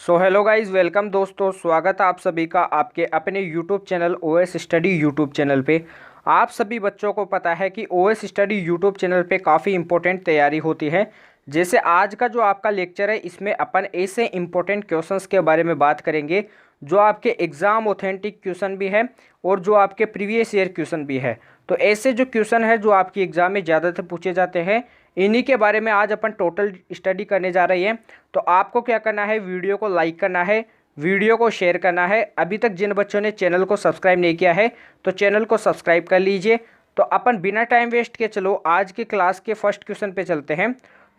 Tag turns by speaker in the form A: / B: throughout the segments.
A: So hello guys, welcome दोस्तों। स्वागत है आप सभी का आपके अपने YouTube channel OS study YouTube channel पे। आप सभी बच्चों को पता है कि ओएस स्टडी यूट्यूब चैनल पे काफ़ी इंपॉर्टेंट तैयारी होती है। जैसे आज का जो आपका लेक्चर है, इसमें अपन ऐसे इंपॉर्टेंट क्वेश्चंस के बारे में बात करेंगे जो आपके एग्ज़ाम ऑथेंटिक क्वेश्चन भी है और जो आपके प्रीवियस ईयर क्वेश्चन भी है। तो ऐसे जो क्वेश्चन है जो आपकी एग्ज़ाम में ज़्यादातर पूछे जाते हैं, इन्हीं के बारे में आज अपन टोटल स्टडी करने जा रहे हैं। तो आपको क्या करना है, वीडियो को लाइक करना है, वीडियो को शेयर करना है। अभी तक जिन बच्चों ने चैनल को सब्सक्राइब नहीं किया है तो चैनल को सब्सक्राइब कर लीजिए। तो अपन बिना टाइम वेस्ट के चलो आज की क्लास के फर्स्ट क्वेश्चन पे चलते हैं।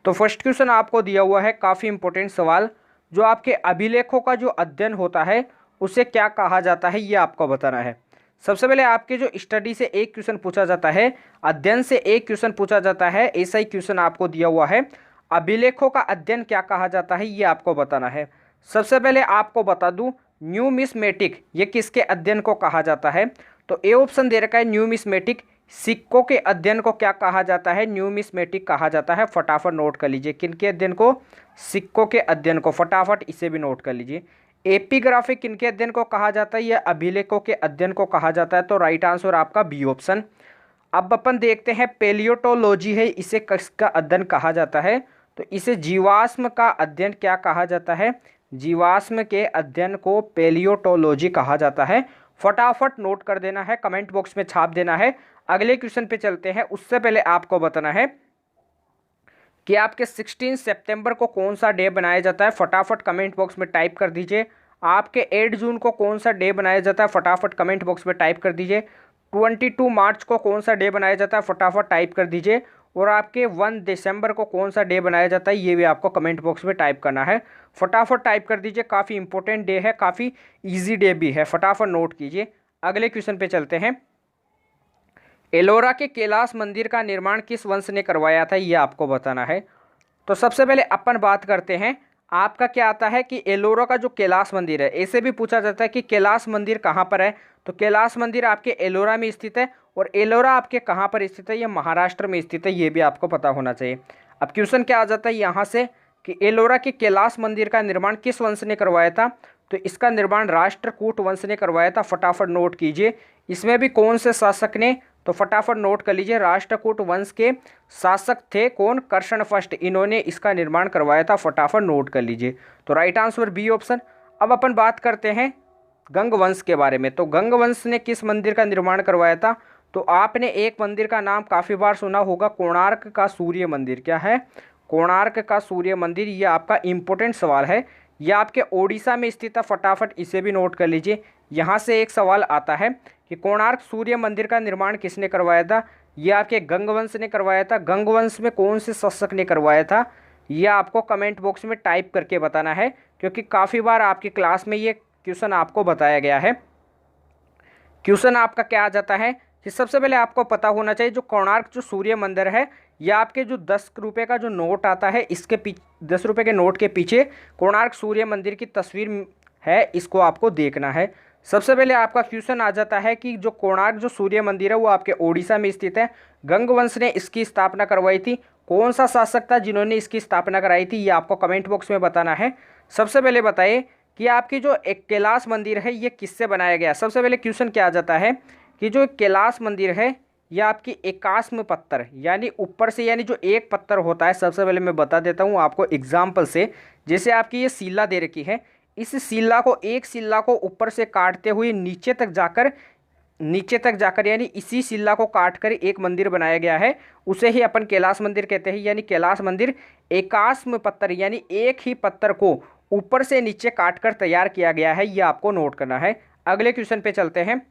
A: तो फर्स्ट क्वेश्चन आपको दिया हुआ है, काफ़ी इंपॉर्टेंट सवाल। जो आपके अभिलेखों का जो अध्ययन होता है उसे क्या कहा जाता है, ये आपको बताना है। सबसे पहले आपके जो स्टडी से एक क्वेश्चन पूछा जाता है, अध्ययन से एक क्वेश्चन पूछा जाता है, ऐसा ही क्वेश्चन आपको दिया हुआ है। अभिलेखों का अध्ययन क्या कहा जाता है, ये आपको बताना है। सबसे पहले आपको बता दूं, न्यूमिस्मेटिक ये किसके अध्ययन को कहा जाता है। तो ए ऑप्शन दे रखा है न्यूमिस्मेटिक। सिक्कों के अध्ययन को क्या कहा जाता है, न्यूमिस्मेटिक कहा जाता है। फटाफट नोट कर लीजिए, किनके अध्ययन को, सिक्कों के अध्ययन को। फटाफट इसे भी नोट कर लीजिए। एपिग्राफी किनके अध्ययन को कहा जाता है, या अभिलेखों के अध्ययन को कहा जाता है। तो राइट आंसर आपका बी ऑप्शन। अब अपन देखते हैं पेलियोटोलॉजी है, इसे किसका अध्ययन कहा जाता है। तो इसे जीवाश्म का अध्ययन क्या कहा जाता है, जीवाश्म के अध्ययन को पेलियोटोलॉजी कहा जाता है। फटाफट नोट कर देना है, कमेंट बॉक्स में छाप देना है। अगले क्वेश्चन पे चलते हैं। उससे पहले आपको बताना है कि आपके 16 सितंबर को कौन सा डे बनाया जाता है। फटाफट कमेंट बॉक्स में टाइप कर दीजिए। आपके 8 जून को कौन सा डे बनाया जाता है, फटाफट कमेंट बॉक्स में टाइप कर दीजिए। 22 मार्च को कौन सा डे बनाया जाता है, फटाफट टाइप कर दीजिए। और आपके 1 दिसंबर को कौन सा डे बनाया जाता है, ये भी आपको कमेंट बॉक्स में टाइप करना है। फटाफट टाइप कर दीजिए। काफ़ी इंपॉर्टेंट डे है, काफ़ी ईजी डे भी है, फटाफट नोट कीजिए। अगले क्वेश्चन पे चलते हैं। एलोरा के कैलाश मंदिर का निर्माण किस वंश ने करवाया था, ये आपको बताना है। तो सबसे पहले अपन बात करते हैं, आपका क्या आता है कि एलोरा का जो कैलाश मंदिर है, ऐसे भी पूछा जाता है कि कैलाश मंदिर कहाँ पर है। तो कैलाश मंदिर आपके एलोरा में स्थित है। और एलोरा आपके कहाँ पर स्थित है, ये महाराष्ट्र में स्थित है, ये भी आपको पता होना चाहिए। अब क्वेश्चन क्या आ जाता है यहाँ से कि एलोरा के कैलाश मंदिर का निर्माण किस वंश ने करवाया था। तो इसका निर्माण राष्ट्रकूट वंश ने करवाया था। फटाफट नोट कीजिए। इसमें भी कौन से शासक ने, तो फटाफट नोट कर लीजिए। राष्ट्रकूट वंश के शासक थे कौन, कर्षण फर्स्ट, इन्होंने इसका निर्माण करवाया था। फटाफट नोट कर लीजिए। तो राइट आंसर बी ऑप्शन। अब अपन बात करते हैं गंग वंश के बारे में। तो गंग वंश ने किस मंदिर का निर्माण करवाया था। तो आपने एक मंदिर का नाम काफ़ी बार सुना होगा, कोणार्क का सूर्य मंदिर। क्या है, कोणार्क का सूर्य मंदिर। ये आपका इंपॉर्टेंट सवाल है, ये आपके ओडिशा में स्थित है। फटाफट इसे भी नोट कर लीजिए। यहाँ से एक सवाल आता है कि कोणार्क सूर्य मंदिर का निर्माण किसने करवाया था। ये आपके गंगवंश ने करवाया था। गंगवंश में कौन से शासक ने करवाया था, ये आपको कमेंट बॉक्स में टाइप करके बताना है, क्योंकि काफ़ी बार आपकी क्लास में ये क्वेश्चन आपको बताया गया है। क्वेश्चन आपका क्या आ जाता है कि सबसे पहले आपको पता होना चाहिए, जो कोणार्क जो सूर्य मंदिर है, ये आपके जो 10 रुपये का जो नोट आता है, इसके पीछे 10 रुपये के नोट के पीछे कोणार्क सूर्य मंदिर की तस्वीर है, इसको आपको देखना है। सबसे पहले आपका क्वेश्चन आ जाता है कि जो कोणार्क जो सूर्य मंदिर है वो आपके ओडिशा में स्थित है। गंगवंश ने इसकी स्थापना करवाई थी। कौन सा शासक था जिन्होंने इसकी स्थापना कराई थी, ये आपको कमेंट बॉक्स में बताना है। सबसे पहले बताइए कि आपकी जो एक कैलाश मंदिर है ये किससे बनाया गया। सबसे पहले क्वेश्चन क्या आ जाता है कि जो कैलाश मंदिर है ये आपकी एकास्म पत्थर, यानी ऊपर से, यानी जो एक पत्थर होता है। सबसे पहले मैं बता देता हूँ आपको एग्जाम्पल से। जैसे आपकी ये शिला दे रखी है, इस शिला को, एक शिला को ऊपर से काटते हुए नीचे तक जाकर यानी इसी शिला को काट कर एक मंदिर बनाया गया है, उसे ही अपन कैलाश मंदिर कहते हैं। यानी कैलाश मंदिर एकास्म पत्थर, यानी एक ही पत्थर को ऊपर से नीचे काट कर तैयार किया गया है, ये आपको नोट करना है। अगले क्वेश्चन पे चलते हैं।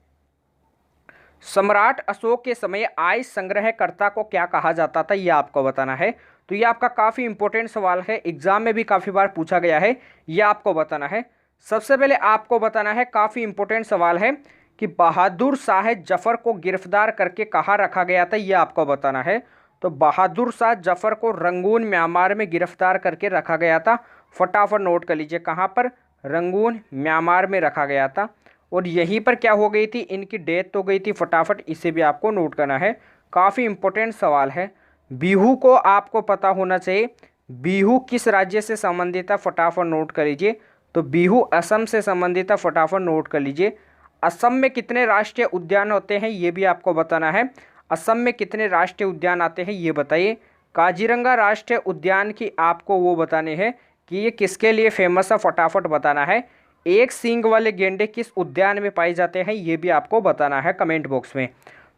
A: सम्राट अशोक के समय आय संग्रहकर्ता को क्या कहा जाता था, ये आपको बताना है। तो ये आपका काफ़ी इंपॉर्टेंट सवाल है, एग्जाम में भी काफ़ी बार पूछा गया है, ये आपको बताना है। सबसे पहले आपको बताना है, काफ़ी इंपॉर्टेंट सवाल है कि बहादुर शाह जफर को गिरफ्तार करके कहाँ रखा गया था, ये आपको बताना है। तो बहादुर शाह जफर को रंगून म्यांमार में गिरफ्तार करके रखा गया था। फटाफट नोट कर लीजिए, कहाँ पर, रंगून म्यांमार में रखा गया था। और यहीं पर क्या हो गई थी, इनकी डेथ हो गई थी। फटाफट इसे भी आपको नोट करना है, काफ़ी इंपॉर्टेंट सवाल है। बिहू को आपको पता होना चाहिए, बिहू किस राज्य से संबंधित है, फटाफट नोट कर लीजिए। तो बिहू असम से संबंधित है, फटाफट नोट कर लीजिए। असम में कितने राष्ट्रीय उद्यान होते हैं ये भी आपको बताना है। असम में कितने राष्ट्रीय उद्यान आते हैं ये बताइए। काजीरंगा राष्ट्रीय उद्यान की आपको वो बताने हैं कि ये किसके लिए फेमस है, फटाफट बताना है। एक सींग वाले गेंडे किस उद्यान में पाए जाते हैं ये भी आपको बताना है कमेंट बॉक्स में।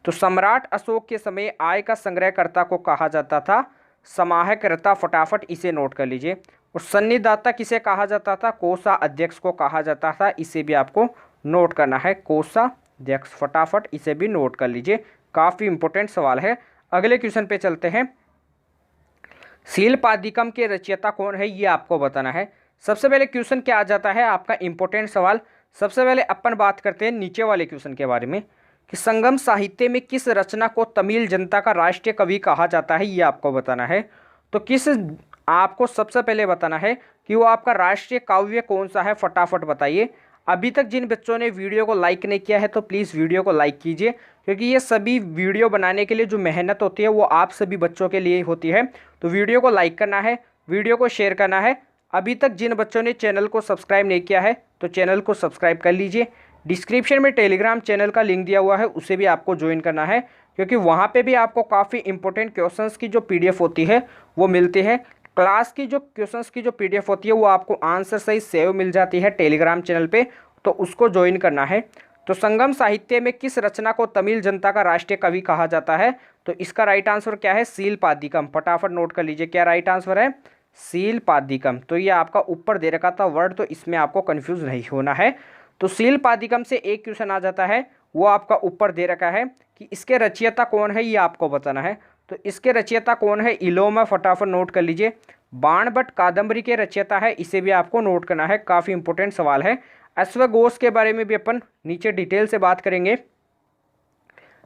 A: तो सम्राट अशोक के समय आय का संग्रहकर्ता को कहा जाता था समाहर्ता, फटाफट इसे नोट कर लीजिए। और सन्निदाता किसे कहा जाता था, कोषाध्यक्ष को कहा जाता था, इसे भी आपको नोट करना है, कोषाध्यक्ष, फटाफट इसे भी नोट कर लीजिए, काफ़ी इंपॉर्टेंट सवाल है। अगले क्वेश्चन पे चलते हैं। सीलपादिकम के रचयिता कौन है ये आपको बताना है। सबसे पहले क्वेश्चन क्या आ जाता है आपका इंपॉर्टेंट सवाल। सबसे पहले अपन बात करते हैं नीचे वाले क्वेश्चन के बारे में कि संगम साहित्य में किस रचना को तमिल जनता का राष्ट्रीय कवि कहा जाता है ये आपको बताना है। तो किस आपको सबसे पहले बताना है कि वो आपका राष्ट्रीय काव्य कौन सा है, फटाफट बताइए। अभी तक जिन बच्चों ने वीडियो को लाइक नहीं किया है तो प्लीज़ वीडियो को लाइक कीजिए, क्योंकि ये सभी वीडियो बनाने के लिए जो मेहनत होती है वो आप सभी बच्चों के लिए होती है। तो वीडियो को लाइक करना है, वीडियो को शेयर करना है। अभी तक जिन बच्चों ने चैनल को सब्सक्राइब नहीं किया है तो चैनल को सब्सक्राइब कर लीजिए। डिस्क्रिप्शन में टेलीग्राम चैनल का लिंक दिया हुआ है, उसे भी आपको ज्वाइन करना है, क्योंकि वहाँ पे भी आपको काफ़ी इंपॉर्टेंट क्वेश्चंस की जो पीडीएफ होती है वो मिलती है। क्लास की जो क्वेश्चंस की जो पीडीएफ होती है वो आपको आंसर सही सेव मिल जाती है टेलीग्राम चैनल पे, तो उसको ज्वाइन करना है। तो संगम साहित्य में किस रचना को तमिल जनता का राष्ट्रीय कवि कहा जाता है, तो इसका राइट आंसर क्या है, सीलपादिकम, फटाफट नोट कर लीजिए क्या राइट आंसर है, सीलपादिकम। तो ये आपका ऊपर दे रखा था वर्ड, तो इसमें आपको कंफ्यूज नहीं होना है। तो सीलपादिकम से एक क्वेश्चन आ जाता है, वो आपका ऊपर दे रखा है कि इसके रचयिता कौन है ये आपको बताना है। तो इसके रचयिता कौन है, इलोमा, फटाफट नोट कर लीजिए। बाणभट्ट कादंबरी के रचयिता है, इसे भी आपको नोट करना है, काफ़ी इंपॉर्टेंट सवाल है। अश्वघोष के बारे में भी अपन नीचे डिटेल से बात करेंगे।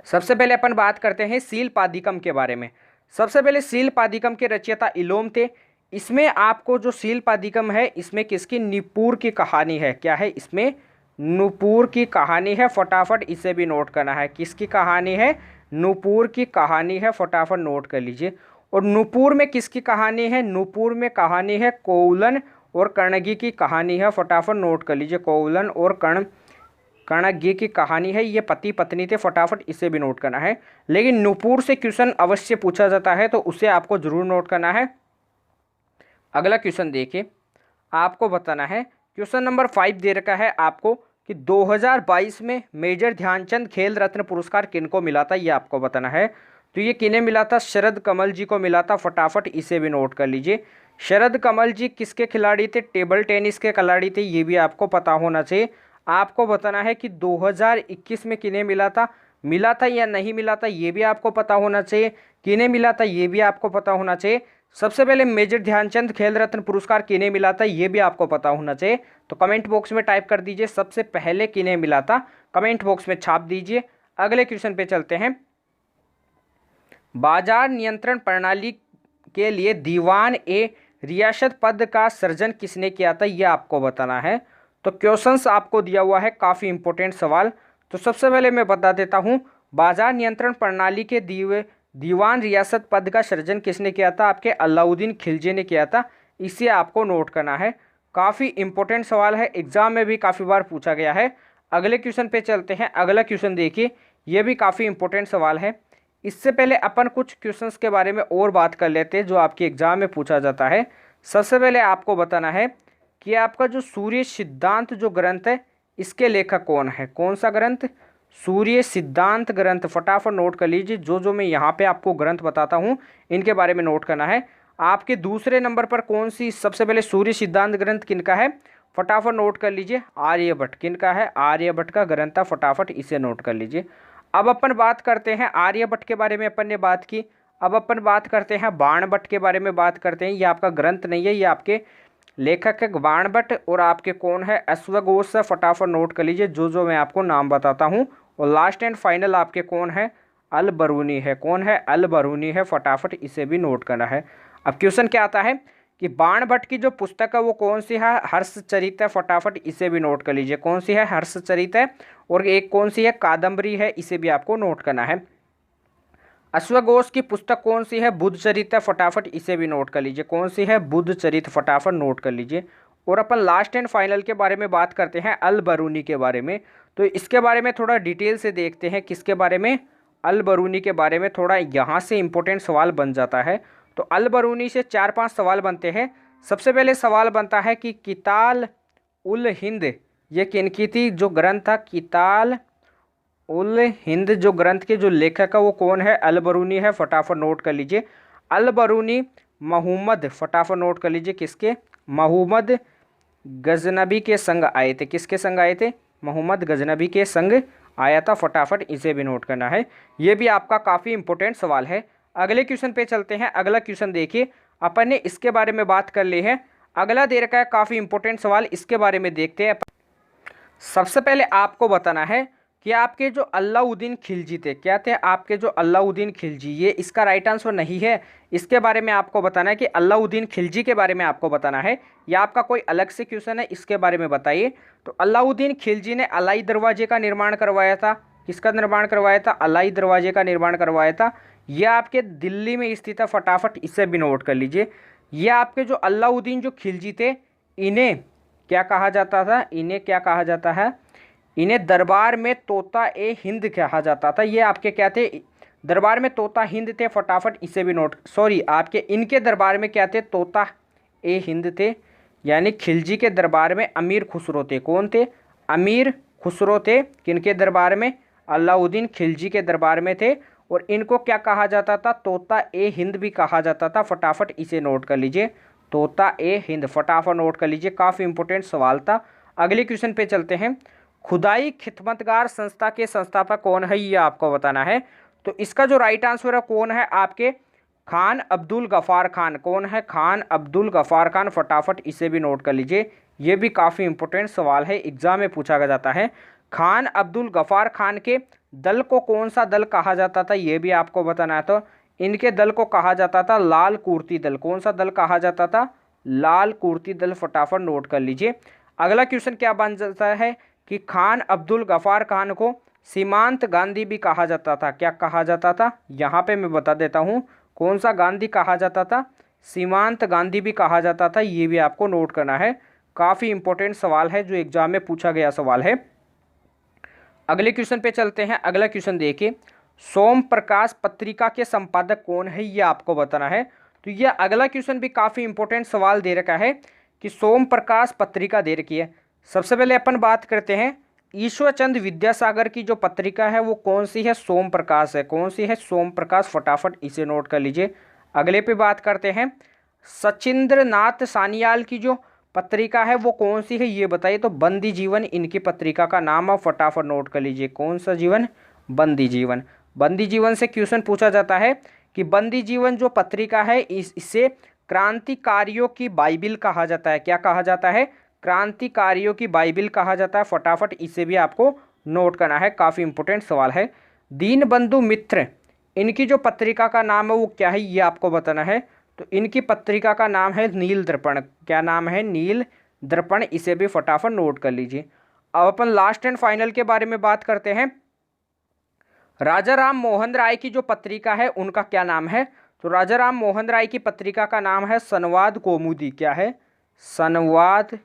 A: सबसे पहले अपन बात करते हैं सीलपादिकम के बारे में। सबसे पहले सीलपादिकम के रचयिता इलोम थे। इसमें आपको जो सीलपादिकम है इसमें किसकी, निपुर की कहानी है, क्या है इसमें, नुपुर की कहानी है, फटाफट इसे भी नोट करना है। किसकी कहानी है, नुपुर की कहानी है, फटाफट नोट कर लीजिए। और नुपुर में किसकी कहानी है, नुपुर में कहानी है कोवलन और कर्णगी की कहानी है, फटाफट नोट कर लीजिए। कोवलन और कर्णगी की कहानी है, ये पति पत्नी थे, फटाफट इसे भी नोट करना है। लेकिन नुपुर से क्वेश्चन अवश्य पूछा जाता है तो उसे आपको जरूर नोट करना है। अगला क्वेश्चन देखिए, आपको बताना है, क्वेश्चन नंबर 5 दे रखा है आपको कि 2022 में मेजर ध्यानचंद खेल रत्न पुरस्कार किनको मिला था, ये आपको बताना है। तो ये किन्हें मिला था, शरद कमल जी को मिला था, फटाफट इसे भी नोट कर लीजिए। शरद कमल जी किसके खिलाड़ी थे, टेबल टेनिस के खिलाड़ी थे, ये भी आपको पता होना चाहिए। आपको बताना है कि 2021 में किन्हें मिला था या नहीं मिला था, ये भी आपको पता होना चाहिए। किन्हें मिला था ये भी आपको पता होना चाहिए। सबसे पहले मेजर ध्यानचंद खेल रत्न पुरस्कार किन्हें मिला था ये भी आपको पता होना चाहिए। तो कमेंट बॉक्स में टाइप कर दीजिए सबसे पहले किन्हें मिला था, कमेंट बॉक्स में छाप दीजिए। अगले क्वेश्चन पे चलते हैं। बाजार नियंत्रण प्रणाली के लिए दीवान ए रियासत पद का सृजन किसने किया था, यह आपको बताना है। तो क्वेश्चंस आपको दिया हुआ है, काफ़ी इंपॉर्टेंट सवाल। तो सबसे पहले मैं बता देता हूँ, बाजार नियंत्रण प्रणाली के दीवान रियासत पद का सृजन किसने किया था, आपके अलाउद्दीन खिलजी ने किया था, इसे आपको नोट करना है। काफ़ी इंपॉर्टेंट सवाल है, एग्जाम में भी काफ़ी बार पूछा गया है। अगले क्वेश्चन पे चलते हैं। अगला क्वेश्चन देखिए, ये भी काफ़ी इंपॉर्टेंट सवाल है। इससे पहले अपन कुछ क्वेश्चंस के बारे में और बात कर लेते हैं जो आपके एग्जाम में पूछा जाता है। सबसे पहले आपको बताना है कि आपका जो सूर्य सिद्धांत जो ग्रंथ है इसके लेखक कौन है, कौन सा ग्रंथ, सूर्य सिद्धांत ग्रंथ, फटाफट नोट कर लीजिए। जो मैं यहाँ पे आपको ग्रंथ बताता हूँ इनके बारे में नोट करना है। आपके दूसरे नंबर पर कौन सी, सबसे पहले सूर्य सिद्धांत ग्रंथ किनका है, फटाफट नोट कर लीजिए, आर्यभट्ट। किनका है, आर्यभट्ट का ग्रंथ था, फटाफट इसे नोट कर लीजिए। अब अपन बात करते हैं, आर्यभट्ट के बारे में अपन ने बात की। अब अपन बात करते हैं बाणभट्ट के बारे में बात करते हैं। ये आपका ग्रंथ नहीं है, ये आपके लेखक है बाणभट्ट, और आपके कौन है, अश्वघोष है, फटाफट नोट कर लीजिए जो मैं आपको नाम बताता हूँ। और लास्ट एंड फाइनल आपके कौन है, अल बरूनी है, कौन है, अल बरूनी है, फटाफट इसे भी नोट करना है। अब क्वेश्चन क्या आता है कि बाणभट्ट की जो पुस्तक है वो कौन सी है, हर्षचरित है, फटाफट इसे भी नोट कर लीजिए, कौन सी है, हर्षचरित है। और एक कौन सी है, कादम्बरी है, इसे भी आपको नोट करना है। अश्वघोष की पुस्तक कौन सी है, बुद्धचरित है, फटाफट इसे भी नोट कर लीजिए, कौन सी है, बुद्धचरित, फटाफट नोट कर लीजिए। और अपन लास्ट एंड फाइनल के बारे में बात करते हैं अल बरूनी के बारे में। तो इसके बारे में थोड़ा डिटेल से देखते हैं, किसके बारे में, अल बरूनी के बारे में। थोड़ा यहाँ से इंपॉर्टेंट सवाल बन जाता है। तो अल बरूनी से 4-5 सवाल बनते हैं। सबसे पहले सवाल बनता है कि किताल उल हिंद ये किनकी थी, जो ग्रंथ था किताल उल हिंद, जो ग्रंथ के जो लेखक है वो कौन है, अल बरूनी है। फटाफट नोट कर लीजिए, अल बरूनी मोहम्मद, फटाफट नोट कर लीजिए किसके, मोहम्मद गजनबी के संग आए थे। किसके संग आए थे, मोहम्मद गजनबी के संग आया था। फटाफट इसे भी नोट करना है, ये भी आपका काफ़ी इंपॉर्टेंट सवाल है। अगले क्वेश्चन पे चलते हैं। अगला क्वेश्चन देखिए, अपन ने इसके बारे में बात कर ली है। अगला दे रखा है काफ़ी इंपॉर्टेंट सवाल, इसके बारे में देखते हैं। सबसे पहले आपको बताना है कि आपके जो अलाउद्दीन खिलजी थे, क्या थे आपके जो अलाउद्दीन खिलजी, ये इसका राइट आंसर नहीं है। इसके बारे में आपको बताना है कि अलाउद्दीन खिलजी के बारे में आपको बताना है, या आपका कोई अलग से क्वेश्चन है इसके बारे में बताइए। तो अलाउद्दीन खिलजी ने अलाई दरवाजे का निर्माण करवाया था। किसका निर्माण करवाया था, अलाई दरवाजे का निर्माण करवाया था। यह आपके दिल्ली में स्थित है। फटाफट इसे भी नोट कर लीजिए। यह आपके जो अलाउद्दीन जो खिलजी थे, इन्हें क्या कहा जाता था, इन्हें क्या कहा जाता है, इन्हें दरबार में तोता ए हिंद कहा जाता था। ये आपके क्या थे, दरबार में तोता हिंद थे। फटाफट इसे भी नोट, सॉरी आपके इनके दरबार में क्या थे, तोता ए हिंद थे। यानी खिलजी के दरबार में अमीर खुसरो थे। कौन थे, अमीर खुसरो थे। किनके दरबार में, अलाउद्दीन खिलजी के दरबार में थे। और इनको क्या कहा जाता था, तोता ए हिंद भी कहा जाता था। फटाफट इसे नोट कर लीजिए, तोता ए हिंद, फटाफट नोट कर लीजिए, काफ़ी इंपॉर्टेंट सवाल था। अगले क्वेश्चन पे चलते हैं। खुदाई खिदमतगार संस्था के संस्थापक कौन है, ये आपको बताना है। तो इसका जो राइट आंसर है कौन है, आपके खान अब्दुल गफ़ार खान। कौन है, खान अब्दुल गफ़ार खान। फटाफट इसे भी नोट कर लीजिए, ये भी काफ़ी इंपॉर्टेंट सवाल है, एग्जाम में पूछा जाता है। खान अब्दुल गफ़ार खान के दल को कौन सा दल कहा जाता था, ये भी आपको बताना है। तो इनके दल को कहा जाता था लाल कुर्ती दल। कौन सा दल कहा जाता था, लाल कुर्ती दल। फटाफट नोट कर लीजिए। अगला क्वेश्चन क्या बन जाता है कि खान अब्दुल गफ़ार खान को सीमांत गांधी भी कहा जाता था। क्या कहा जाता था, यहाँ पे मैं बता देता हूँ कौन सा गांधी कहा जाता था, सीमांत गांधी भी कहा जाता था। ये भी आपको नोट करना है, काफ़ी इंपॉर्टेंट सवाल है जो एग्जाम में पूछा गया सवाल है। अगले क्वेश्चन पे चलते हैं। अगला क्वेश्चन देखिए, सोम प्रकाश पत्रिका के संपादक कौन है, ये आपको बताना है। तो यह अगला क्वेश्चन भी काफ़ी इंपॉर्टेंट सवाल दे रखा है कि सोम प्रकाश पत्रिका दे रखी है। सबसे पहले अपन बात करते हैं, ईश्वरचंद विद्यासागर की जो पत्रिका है वो कौन सी है, सोम प्रकाश है। कौन सी है, सोम प्रकाश। फटाफट इसे नोट कर लीजिए। अगले पे बात करते हैं, सचिंद्र नाथ सान्याल की जो पत्रिका है वो कौन सी है, ये बताइए। तो बंदी जीवन इनकी पत्रिका का नाम है। फटाफट नोट कर लीजिए, कौन सा जीवन, बंदी जीवन। बंदी जीवन से क्वेश्चन पूछा जाता है कि बंदी जीवन जो पत्रिका है इसे क्रांतिकारियों की बाइबिल कहा जाता है। क्या कहा जाता है, क्रांतिकारियों की बाइबिल कहा जाता है। फटाफट इसे भी आपको नोट करना है, काफ़ी इंपॉर्टेंट सवाल है। दीनबंधु मित्र इनकी जो पत्रिका का नाम है वो क्या है, ये आपको बताना है। तो इनकी पत्रिका का नाम है नील दर्पण। क्या नाम है, नील दर्पण। इसे भी फटाफट नोट कर लीजिए। अब अपन लास्ट एंड फाइनल के बारे में बात करते हैं। राजा राम मोहन राय की जो पत्रिका है उनका क्या नाम है। तो राजा राम मोहन राय की पत्रिका का नाम है संवाद कौमुदी। क्या है, संवाद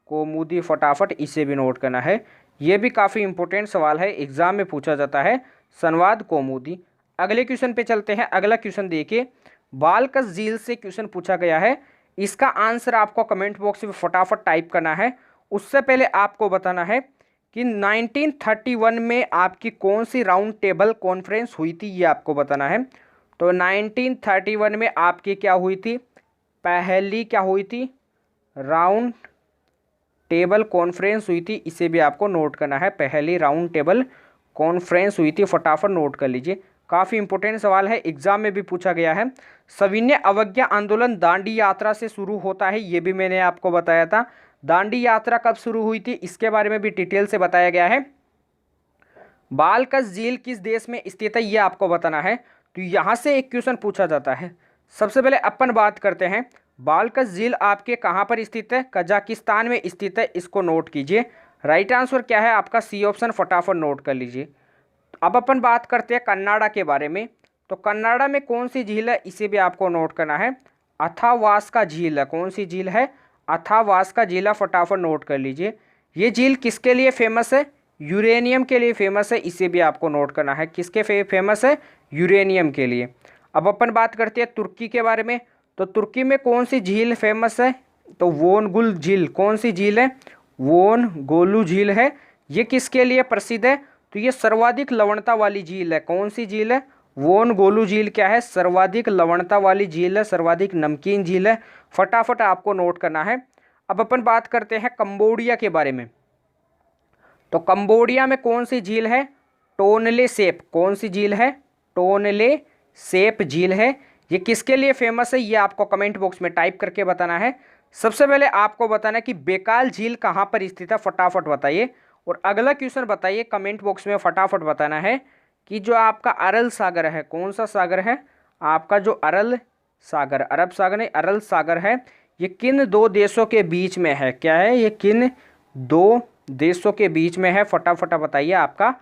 A: कौमुदी। फटाफट इसे भी नोट करना है, ये भी काफ़ी इंपॉर्टेंट सवाल है, एग्जाम में पूछा जाता है, संवाद कौमुदी। अगले क्वेश्चन पे चलते हैं। अगला क्वेश्चन देखिए, बालकस झील से क्वेश्चन पूछा गया है। इसका आंसर आपको कमेंट बॉक्स में फटाफट टाइप करना है। उससे पहले आपको बताना है कि 1931 में आपकी कौन सी राउंड टेबल कॉन्फ्रेंस हुई थी, ये आपको बताना है। तो 1931 में आपकी क्या हुई थी, पहली क्या हुई थी, राउंड टेबल कॉन्फ्रेंस हुई थी। इसे भी आपको नोट करना है, पहली राउंड टेबल कॉन्फ्रेंस हुई थी। फटाफट नोट कर लीजिए, काफ़ी इंपॉर्टेंट सवाल है, एग्जाम में भी पूछा गया है। सविनय अवज्ञा आंदोलन दांडी यात्रा से शुरू होता है, ये भी मैंने आपको बताया था। दांडी यात्रा कब शुरू हुई थी, इसके बारे में भी डिटेल से बताया गया है। बालकस झील किस देश में स्थित है, ये आपको बताना है। तो यहाँ से एक क्वेश्चन पूछा जाता है। सबसे पहले अपन बात करते हैं, बालकस झील आपके कहाँ पर स्थित है, कजाकिस्तान में स्थित है। इसको नोट कीजिए। राइट आंसर क्या है आपका, सी ऑप्शन। फटाफट नोट कर लीजिए। अब अपन बात करते हैं कन्नाडा के बारे में। तो कन्नाडा में कौन सी झील है, इसे भी आपको नोट करना है। अथावास्का झील है। कौन सी झील है, अथावास्का झील है, फटाफट नोट कर लीजिए। ये झील किसके लिए फेमस है? यूरेनियम के लिए फेमस है, इसे भी आपको नोट करना है। किसके फेमस है? यूरेनियम के लिए। अब अपन बात करते हैं तुर्की के बारे में। तो तुर्की में कौन सी झील फेमस है? तो वोनगुल झील। कौन सी झील है? वोनगोलू झील है। ये किसके लिए प्रसिद्ध है? तो ये सर्वाधिक लवणता वाली झील है। कौन सी झील है? वोनगोलू झील क्या है? सर्वाधिक लवणता वाली झील है, सर्वाधिक नमकीन झील है। फटाफट आपको नोट करना है। अब अपन बात करते हैं कंबोडिया के बारे में। तो कंबोडिया में कौन सी झील है? टोनले सेप। कौन सी झील है? टोनले सेप झील है। ये किसके लिए फेमस है? ये आपको कमेंट बॉक्स में टाइप करके बताना है। सबसे पहले आपको बताना है कि बेकाल झील कहाँ पर स्थित है, फटाफट बताइए। और अगला क्वेश्चन बताइए, कमेंट बॉक्स में फटाफट बताना है कि जो आपका अरल सागर है, कौन सा सागर है? आपका जो अरल सागर, अरब सागर नहीं, अरल सागर है, ये किन दो देशों के बीच में है? क्या है ये? किन दो देशों के बीच में है? फटाफट बताइए। आपका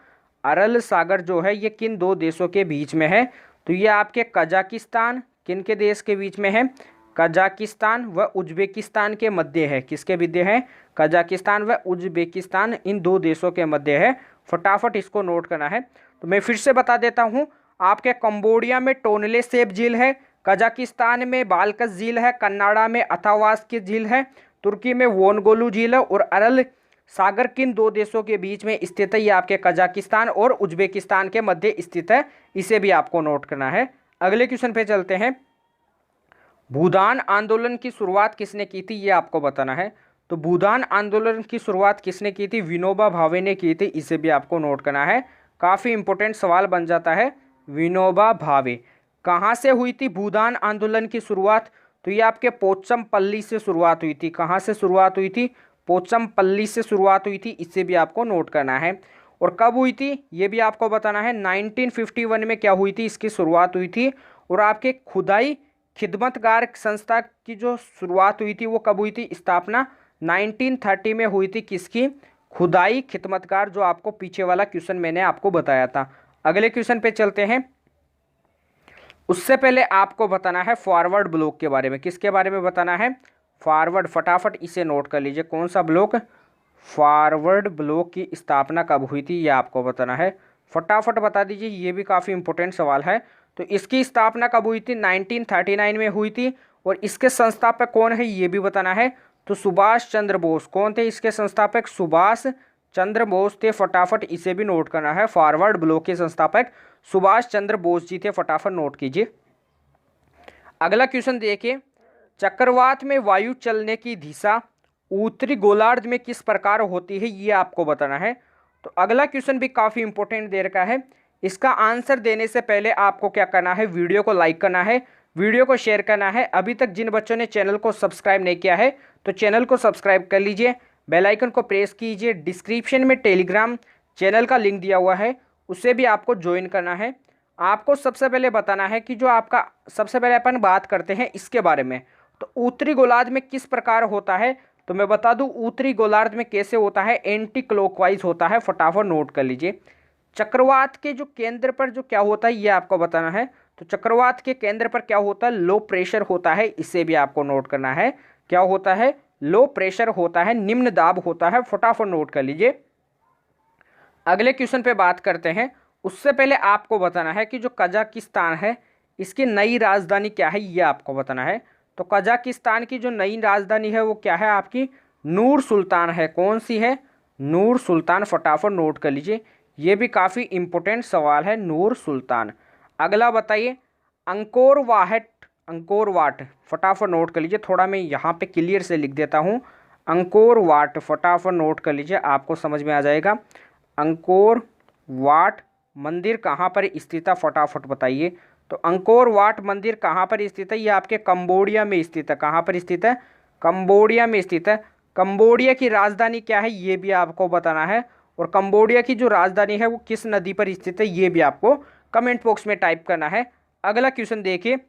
A: अरल सागर जो है ये किन दो देशों के बीच में है? तो ये आपके कजाकिस्तान, किन के देश के बीच में है? कजाकिस्तान व उज्बेकिस्तान के मध्य है। किसके मध्य है? कजाकिस्तान व उज्बेकिस्तान, इन दो देशों के मध्य है। फटाफट इसको नोट करना है। तो मैं फिर से बता देता हूँ, आपके कंबोडिया में टोनले सेप झील है, कजाकिस्तान में बालकस झील है, कन्नाडा में अथावास्की झील है, तुर्की में वोनगोलू झील है, और अरल सागर किन दो देशों के बीच में स्थित है? ये आपके कजाकिस्तान और उज्बेकिस्तान के मध्य स्थित है। इसे भी आपको नोट करना है। अगले क्वेश्चन पे चलते हैं। भूदान आंदोलन की शुरुआत किसने की थी? ये आपको बताना है। तो भूदान आंदोलन की शुरुआत किसने की थी? विनोबा भावे ने की थी। इसे भी आपको नोट करना है, काफ़ी इंपॉर्टेंट सवाल बन जाता है। विनोबा भावे। कहाँ से हुई थी भूदान आंदोलन की शुरुआत? तो ये आपके पोचमपल्ली से शुरुआत हुई थी। कहाँ से शुरुआत हुई थी? पोचमपल्ली से शुरुआत हुई थी। इसे भी आपको नोट करना है। और कब हुई थी ये भी आपको बताना है। 1951 में क्या हुई थी? इसकी शुरुआत हुई थी। और आपके खुदाई खिदमतगार संस्था की जो शुरुआत हुई थी वो कब हुई थी? स्थापना 1930 में हुई थी। किसकी? खुदाई खिदमतगार, जो आपको पीछे वाला क्वेश्चन मैंने आपको बताया था। अगले क्वेश्चन पे चलते हैं। उससे पहले आपको बताना है फॉरवर्ड ब्लॉक के बारे में। किसके बारे में बताना है? फॉरवर्ड। फटाफट इसे नोट कर लीजिए। कौन सा ब्लॉक? फॉरवर्ड ब्लॉक की स्थापना कब हुई थी ये आपको बताना है। फटाफट बता दीजिए, ये भी काफ़ी इंपॉर्टेंट सवाल है। तो इसकी स्थापना कब हुई थी? 1939 में हुई थी। और इसके संस्थापक कौन है ये भी बताना है। तो सुभाष चंद्र बोस। कौन थे इसके संस्थापक? सुभाष चंद्र बोस थे। फटाफट इसे भी नोट करना है। फॉरवर्ड ब्लॉक के संस्थापक सुभाष चंद्र बोस जी थे। फटाफट नोट कीजिए। अगला क्वेश्चन देखिए। चक्रवात में वायु चलने की दिशा उत्तरी गोलार्ध में किस प्रकार होती है? ये आपको बताना है। तो अगला क्वेश्चन भी काफ़ी इंपॉर्टेंट दे रखा है। इसका आंसर देने से पहले आपको क्या करना है? वीडियो को लाइक करना है, वीडियो को शेयर करना है। अभी तक जिन बच्चों ने चैनल को सब्सक्राइब नहीं किया है तो चैनल को सब्सक्राइब कर लीजिए, बेल आइकन को प्रेस कीजिए। डिस्क्रिप्शन में टेलीग्राम चैनल का लिंक दिया हुआ है, उसे भी आपको ज्वाइन करना है। आपको सबसे पहले बताना है कि जो आपका, सबसे पहले अपन बात करते हैं इसके बारे में। तो उत्तरी गोलार्ध में किस प्रकार होता है? तो मैं बता दूं उत्तरी गोलार्ध में कैसे होता है। एंटी क्लॉकवाइज होता है। फटाफट नोट कर लीजिए। चक्रवात के जो केंद्र पर जो क्या होता है ये आपको बताना है। तो चक्रवात के केंद्र पर क्या होता है? लो प्रेशर होता है। इसे भी आपको नोट करना है। क्या होता है? लो प्रेशर होता है, निम्न दाब होता है। फटाफट नोट कर लीजिए। अगले क्वेश्चन पे बात करते हैं। उससे पहले आपको बताना है कि जो कजाकिस्तान है इसकी नई राजधानी क्या है ये आपको बताना है। तो कजाकिस्तान की जो नई राजधानी है वो क्या है? आपकी नूर सुल्तान है। कौन सी है? नूर सुल्तान। फटाफट नोट कर लीजिए, ये भी काफ़ी इंपॉर्टेंट सवाल है, नूर सुल्तान। अगला बताइए अंकोर वाट। अंकोर वाट फटाफट नोट कर लीजिए। थोड़ा मैं यहाँ पे क्लियर से लिख देता हूँ। अंकोर वाट फटाफट नोट कर लीजिए, आपको समझ में आ जाएगा। अंकोर वाट मंदिर कहाँ पर स्थित है? फटाफट बताइए। तो अंकोर वाट मंदिर कहाँ पर स्थित है? ये आपके कंबोडिया में स्थित है। कहाँ पर स्थित है? कंबोडिया में स्थित है। कंबोडिया की राजधानी क्या है ये भी आपको बताना है। और कंबोडिया की जो राजधानी है वो किस नदी पर स्थित है ये भी आपको कमेंट बॉक्स में टाइप करना है। अगला क्वेश्चन देखिए।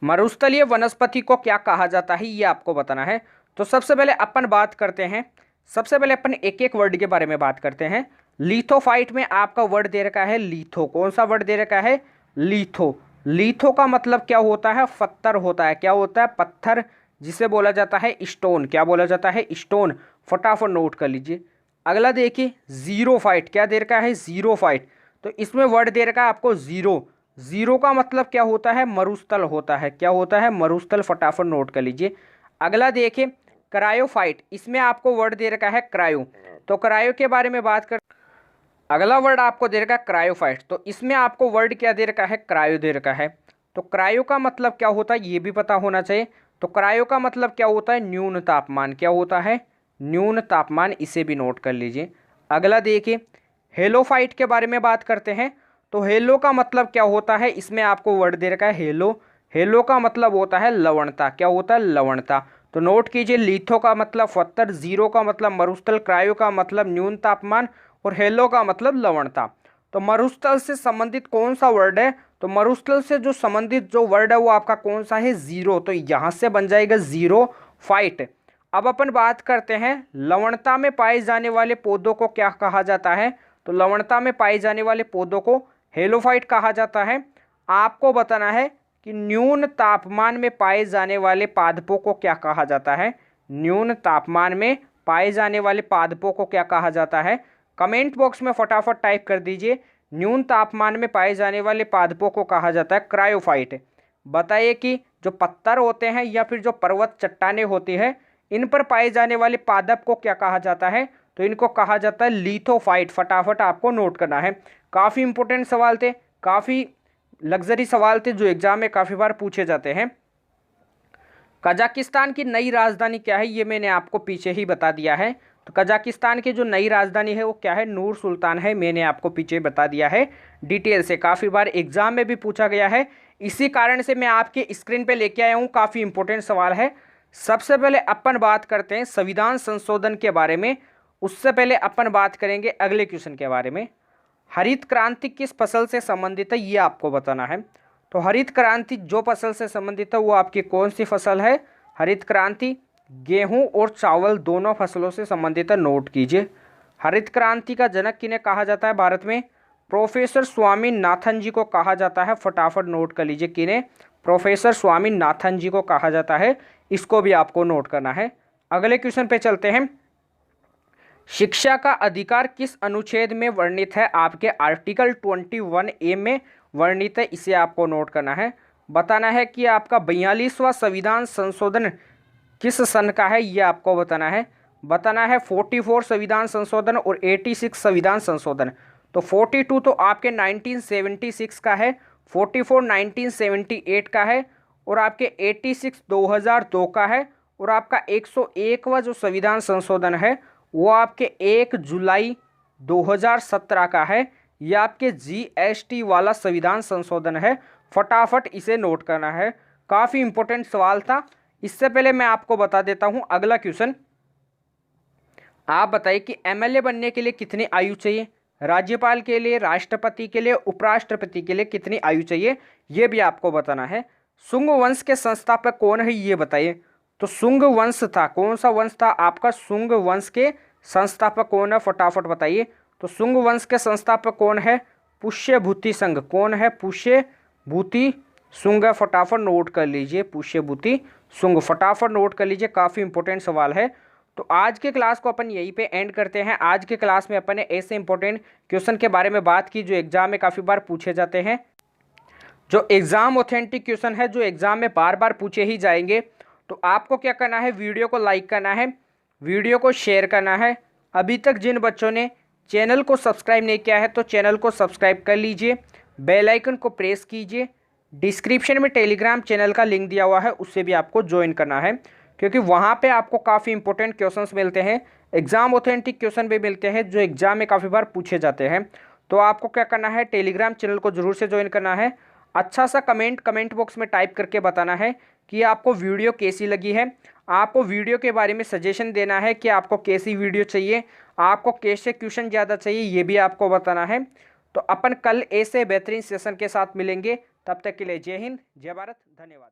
A: मरुस्थलीय वनस्पति को क्या कहा जाता है ये आपको बताना है। तो सबसे पहले अपन बात करते हैं, सबसे पहले अपन एक एक वर्ड के बारे में बात करते हैं। लिथोफाइट में आपका वर्ड दे रखा है लिथो। कौन सा वर्ड दे रखा है? लिथो। लिथो का मतलब क्या होता है? पत्थर होता है। क्या होता है? पत्थर। जिसे बोला जाता है स्टोन। क्या बोला जाता है? स्टोन। फटाफट नोट कर लीजिए। अगला देखिए जीरो फाइट। क्या दे रखा है? Zero fight. तो इसमें वर्ड दे रखा है आपको जीरो। जीरो का मतलब क्या होता है? मरुस्थल होता है। क्या होता है? मरुस्थल। फटाफट नोट कर लीजिए। अगला देखिए क्रायोफाइट। इसमें आपको वर्ड दे रखा है क्रायो। तो क्रायो के बारे में बात कर, अगला वर्ड आपको दे रखा है क्रायोफाइट। तो इसमें आपको वर्ड क्या दे रखा है? क्रायो दे रखा है। तो क्रायो का मतलब क्या होता है ये भी पता होना चाहिए। तो क्रायो का मतलब क्या होता है? न्यून तापमान। क्या होता है? न्यून तापमान। इसे भी नोट कर लीजिए। अगला देखिए हेलोफाइट के बारे में बात करते हैं। तो हेलो का मतलब क्या होता है? इसमें आपको वर्ड दे रखा है हेलो। हेलो का मतलब होता है लवणता। क्या होता है? लवणता। तो नोट कीजिए लिथो का मतलब पत्थर, जीरो का मतलब मरुस्थल, क्रायो का मतलब न्यून तापमान और हेलो का मतलब लवणता। तो मरुस्थल से संबंधित कौन सा वर्ड है? तो मरुस्थल से जो संबंधित जो वर्ड है वो आपका कौन सा है? जीरो। तो यहां से बन जाएगा जीरो फाइट। अब अपन बात करते हैं लवणता में पाए जाने वाले पौधों को क्या कहा जाता है? तो लवणता में पाए जाने वाले पौधों को हेलोफाइट कहा जाता है। आपको बताना है कि न्यून तापमान में पाए जाने वाले पादपों को क्या कहा जाता है? न्यून तापमान में पाए जाने वाले पादपों को क्या कहा जाता है? कमेंट बॉक्स में फटाफट टाइप कर दीजिए। न्यून तापमान में पाए जाने वाले पादपों को कहा जाता है क्रायोफाइट। बताइए कि जो पत्थर होते हैं या फिर जो पर्वत चट्टानें होती है इन पर पाए जाने वाले पादप को क्या कहा जाता है? तो इनको कहा जाता है लिथोफाइट। फटाफट आपको नोट करना है। काफ़ी इंपॉर्टेंट सवाल थे, काफ़ी लग्जरी सवाल थे जो एग्जाम में काफ़ी बार पूछे जाते हैं। कजाकिस्तान की नई राजधानी क्या है? ये मैंने आपको पीछे ही बता दिया है। तो कजाकिस्तान की जो नई राजधानी है वो क्या है? नूर सुल्तान है। मैंने आपको पीछे बता दिया है डिटेल से, काफ़ी बार एग्जाम में भी पूछा गया है। इसी कारण से मैं आपके स्क्रीन पे लेके आया हूँ। काफ़ी इंपॉर्टेंट सवाल है। सबसे पहले अपन बात करते हैं संविधान संशोधन के बारे में। उससे पहले अपन बात करेंगे अगले क्वेश्चन के बारे में। हरित क्रांति किस फसल से संबंधित है ये आपको बताना है। तो हरित क्रांति जो फसल से संबंधित है वो आपकी कौन सी फसल है? हरित क्रांति गेहूं और चावल दोनों फसलों से संबंधित है। नोट कीजिए। हरित क्रांति का जनक किन्हें कहा जाता है भारत में? प्रोफेसर स्वामीनाथन जी को कहा जाता है। फटाफट नोट कर लीजिए किन्हें? प्रोफेसर स्वामीनाथन जी को कहा जाता है। इसको भी आपको नोट करना है। अगले क्वेश्चन पे चलते हैं। शिक्षा का अधिकार किस अनुच्छेद में वर्णित है? आपके आर्टिकल 21A में वर्णित है। इसे आपको नोट करना है। बताना है कि आपका 42वां संविधान संशोधन किस सन का है ये आपको बताना है। बताना है 44 संविधान संशोधन और 86 संविधान संशोधन। तो 42 तो आपके 1976 का है, 44 1978 का है और आपके 86 2002 का है और आपका 101वां जो संविधान संशोधन है वो आपके 1 जुलाई 2017 का है। यह आपके GST वाला संविधान संशोधन है। फटाफट इसे नोट करना है। काफ़ी इंपॉर्टेंट सवाल था। इससे पहले मैं आपको बता देता हूं अगला क्वेश्चन। आप बताइए कि MLA बनने के लिए कितनी आयु चाहिए? राज्यपाल के लिए, राष्ट्रपति के लिए, उपराष्ट्रपति के लिए कितनी आयु चाहिए ये भी आपको बताना है। शुंग वंश के संस्थापक कौन है ये बताइए। तो शुंग वंश था, कौन सा वंश था आपका? शुंग वंश के संस्थापक कौन है? फटाफट बताइए। तो शुंग वंश के संस्थापक कौन है? पुष्यभूति संघ। कौन है? पुष्यभूति शुंग। फटाफट नोट कर लीजिए। पुष्यभूति शुंग। फटाफट नोट कर लीजिए। काफ़ी इंपॉर्टेंट सवाल है। तो आज के क्लास को अपन यहीं पे एंड करते हैं। आज के क्लास में अपन ने ऐसे इंपॉर्टेंट क्वेश्चन के बारे में बात की जो एग्जाम में काफ़ी बार पूछे जाते हैं, जो एग्जाम ऑथेंटिक क्वेश्चन है, जो एग्जाम में बार बार पूछे ही जाएंगे। तो आपको क्या करना है? वीडियो को लाइक करना है, वीडियो को शेयर करना है। अभी तक जिन बच्चों ने चैनल को सब्सक्राइब नहीं किया है तो चैनल को सब्सक्राइब कर लीजिए, बेल आइकन को प्रेस कीजिए। डिस्क्रिप्शन में टेलीग्राम चैनल का लिंक दिया हुआ है, उससे भी आपको ज्वाइन करना है क्योंकि वहाँ पे आपको काफ़ी इंपॉर्टेंट क्वेश्चंस मिलते हैं। एग्जाम ऑथेंटिक क्वेश्चन भी मिलते हैं जो एग्जाम में काफ़ी बार पूछे जाते हैं। तो आपको क्या करना है? टेलीग्राम चैनल को जरूर से ज्वाइन करना है। अच्छा सा कमेंट बॉक्स में टाइप करके बताना है कि आपको वीडियो कैसी लगी है। आपको वीडियो के बारे में सजेशन देना है कि आपको कैसी वीडियो चाहिए, आपको कैसे क्वेश्चन ज़्यादा चाहिए, ये भी आपको बताना है। तो अपन कल ऐसे बेहतरीन सेशन के साथ मिलेंगे। तब तक के लिए जय हिंद, जय भारत, धन्यवाद।